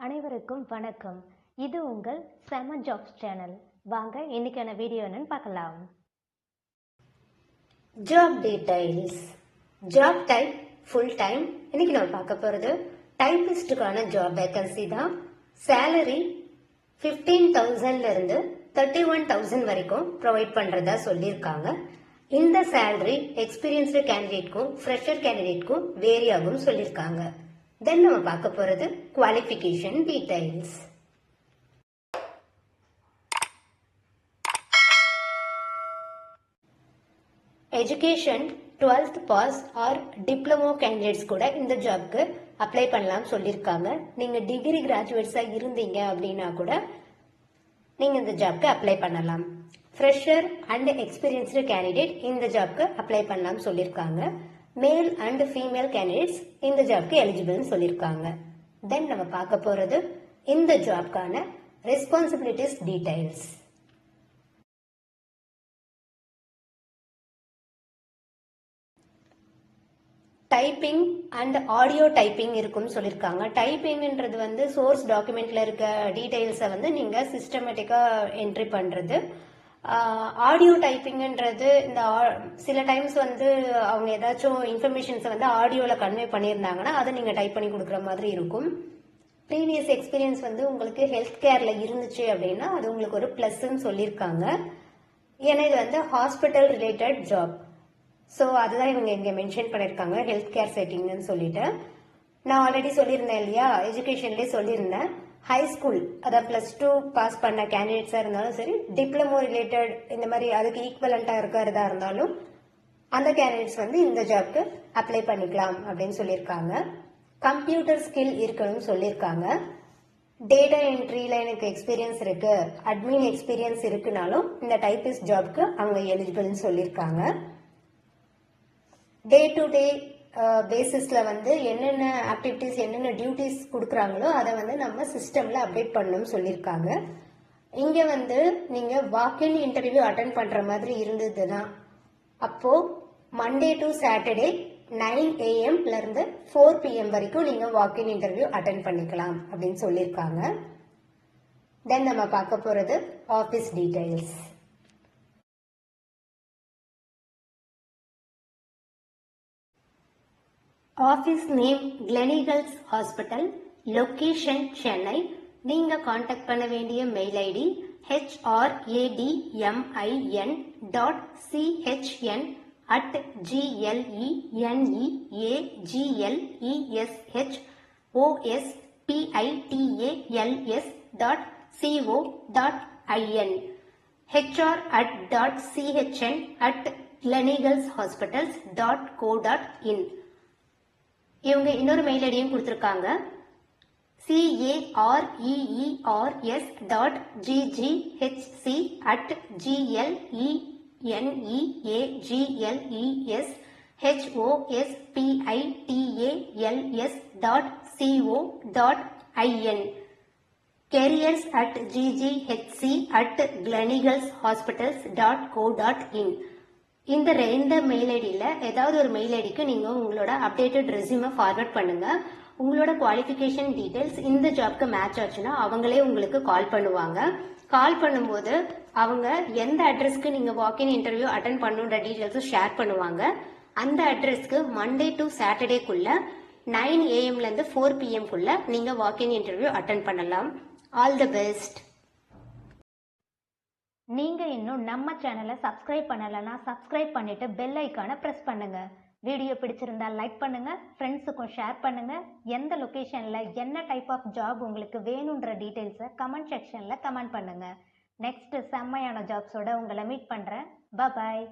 அனைவருக்கும் வணக்கம். இது உங்கள் செம ஜாப்ஸ் சேனல். வாங்க இன்னைக்கான வீடியோ என்னன்னு பார்க்கலாம். Job details. Job type full time. இன்னைக்கு நம்ம பார்க்க போறது டைபிஸ்டுக்கான ஜாப் வேகன்சி தான். சேலரி 15,000ல இருந்து 31,000 வரைக்கும் ப்ரொவைட் பண்றதா சொல்லியிருக்காங்க. இந்த சேலரி எக்ஸ்பீரியன்ஸ்டு கேண்டிடேட்க்கும் ஃப்ரெஷர் கேண்டிடேட்க்கும் வேரி ஆகும் சொல்லியிருக்காங்க. தென் நம்ம பார்க்க போறது qualification details. Education 12th pass or diploma candidates கூட இந்த ஜாப்க்கு அப்ளை பண்ணலாம் சொல்லியிருக்காங்க. நீங்க டிகிரி கிராஜுவேட்ஸா இருந்தீங்க அப்படின்னா கூட நீங்க இந்த ஜாப்க்கு அப்ளை பண்ணலாம். ஃப்ரெஷர் அண்ட் எக்ஸ்பீரியன்ஸ்டு கேண்டிடேட் இந்த ஜாப்க்கு அப்ளை பண்ணலாம் சொல்லியிருக்காங்க. மேல் அண்ட் ஃபீமேல் கேண்டிடேட்ஸ் இந்த ஜாப்க்கு எலிஜிபிள்னு சொல்லியிருக்காங்க. தென் நம்ம பார்க்க போறது இந்த ஜாப்க்கான responsibilities details. Typing and audio typing இருக்கும்னு சொல்லியிருக்காங்க. டைப்பிங்ன்றது வந்து சோர்ஸ் டாக்குமெண்ட்ல இருக்க டீடைல்ஸை வந்து நீங்க சிஸ்டமேட்டிக்கா என்ட்ரி பண்றது. ஆடியோ டைப்பிங்ன்றது இந்த சில டைம்ஸ் வந்து அவங்க ஏதாச்சும் இன்ஃபர்மேஷன்ஸை வந்து ஆடியோவில் கன்வே பண்ணியிருந்தாங்கன்னா அதை நீங்கள் டைப் பண்ணி கொடுக்குற மாதிரி இருக்கும். ப்ரீவியஸ் எக்ஸ்பீரியன்ஸ் வந்து உங்களுக்கு ஹெல்த் கேரில் இருந்துச்சு அப்படின்னா அது உங்களுக்கு ஒரு ப்ளஸ்ன்னு சொல்லியிருக்காங்க. ஏன்னா இது வந்து ஹாஸ்பிட்டல் ரிலேட்டட் ஜாப். ஸோ அதுதான் இவங்க இங்கே மென்ஷன் பண்ணியிருக்காங்க, ஹெல்த் கேர் செட்டிங்னு சொல்லிட்டு. நான் ஆல்ரெடி சொல்லியிருந்தேன் இல்லையா, எஜுகேஷன்லேயே சொல்லியிருந்தேன். ஹை ஸ்கூல் அதாவது +2 பாஸ் பண்ண கேண்டிடேட்ஸாக இருந்தாலும் சரி, டிப்ளமோ ரிலேட்டட் இந்த மாதிரி அதுக்கு ஈக்குவலண்ட்டாக இருக்கிறதா இருந்தாலும் அந்த கேண்டிடேட்ஸ் வந்து இந்த ஜாப்க்கு அப்ளை பண்ணிக்கலாம் அப்படின்னு சொல்லியிருக்காங்க. கம்ப்யூட்டர் ஸ்கில் இருக்கணும்னு சொல்லியிருக்காங்க. டேட்டா என்ட்ரியில் எனக்கு எக்ஸ்பீரியன்ஸ் இருக்கு, அட்மின் எக்ஸ்பீரியன்ஸ் இருக்குனாலும் இந்த டைபிஸ்ட் ஜாப்க்கு அவங்க எலிஜிபிள்னு சொல்லியிருக்காங்க. டே டு டே பேசிஸ்ல வந்து என்னென்ன ஆக்டிவிட்டிஸ் என்னென்ன டியூட்டிஸ் கொடுக்குறாங்களோ அதை வந்து நம்ம சிஸ்டம்ல அப்டேட் பண்ணணும்னு சொல்லியிருக்காங்க. இங்க வந்து நீங்க வாக்கின் இன்டர்வியூ அட்டென்ட் பண்ற மாதிரி இருந்ததுன்னா அப்போ மண்டே டு சாட்டர்டே 9 AM இருந்து 4 PM வரைக்கும் நீங்க வாக்கின் இன்டர்வியூ அட்டென்ட் பண்ணிக்கலாம் அப்படின்னு சொல்லியிருக்காங்க. தென் நம்ம பார்க்க போறது office details. Office name Gleneagles hospital, location Chennai. நீங்க காண்டாக்ட் பண்ண வேண்டிய மெயில் ஐடி hr@glenighospitals.co.in hr@chn@gleneagles-hospitals.co.in. இவங்க இன்னொரு மெயில் ஐடியும் கொடுத்துருக்காங்க, careers@ggHC@gleneagles.co.in, careers@ggHC@gleneagles-hospitals.co.in. இந்த மெயில் ஐடியில் ஏதாவது ஒரு மெயில் ஐடிக்கு நீங்கள் உங்களோட அப்டேட்டட் ரெஸ்யூமை ஃபார்வர்ட் பண்ணுங்க. உங்களோட குவாலிஃபிகேஷன் டீடைல்ஸ் இந்த ஜாப்க்கு மேட்ச் ஆச்சுன்னா அவங்களே உங்களுக்கு கால் பண்ணுவாங்க. கால் பண்ணும்போது அவங்க எந்த அட்ரஸ்க்கு நீங்கள் வாக்கின் இன்டர்வியூ அட்டன் பண்ணுன்ற டீடைல்ஸும் ஷேர் பண்ணுவாங்க. அந்த அட்ரஸ்க்கு மண்டே டு சாட்டர்டேக்குள்ள 9 AM-லேருந்து 4 PM-குள்ள நீங்கள் வாக்கின் இன்டர்வியூ அட்டன் பண்ணலாம். All the best. நீங்க இன்னும் நம்ம சேனலை சப்ஸ்கிரைப் பண்ணலைன்னா சப்ஸ்கிரைப் பண்ணிட்டு பெல் ஐக்கானை பிரஸ் பண்ணுங்க. வீடியோ பிடிச்சிருந்தா லைக் பண்ணுங்க, ஃப்ரெண்ட்ஸுக்கும் ஷேர் பண்ணுங்க. எந்த லொகேஷன்ல என்ன டைப் ஆஃப் ஜாப் உங்களுக்கு வேணுன்ற டீடைல்ஸை கமெண்ட் செக்ஷன்ல கமெண்ட் பண்ணுங்க. நெக்ஸ்ட் செம்மையான ஜாப்ஸோட உங்களை மீட் பண்றேன். பாய்.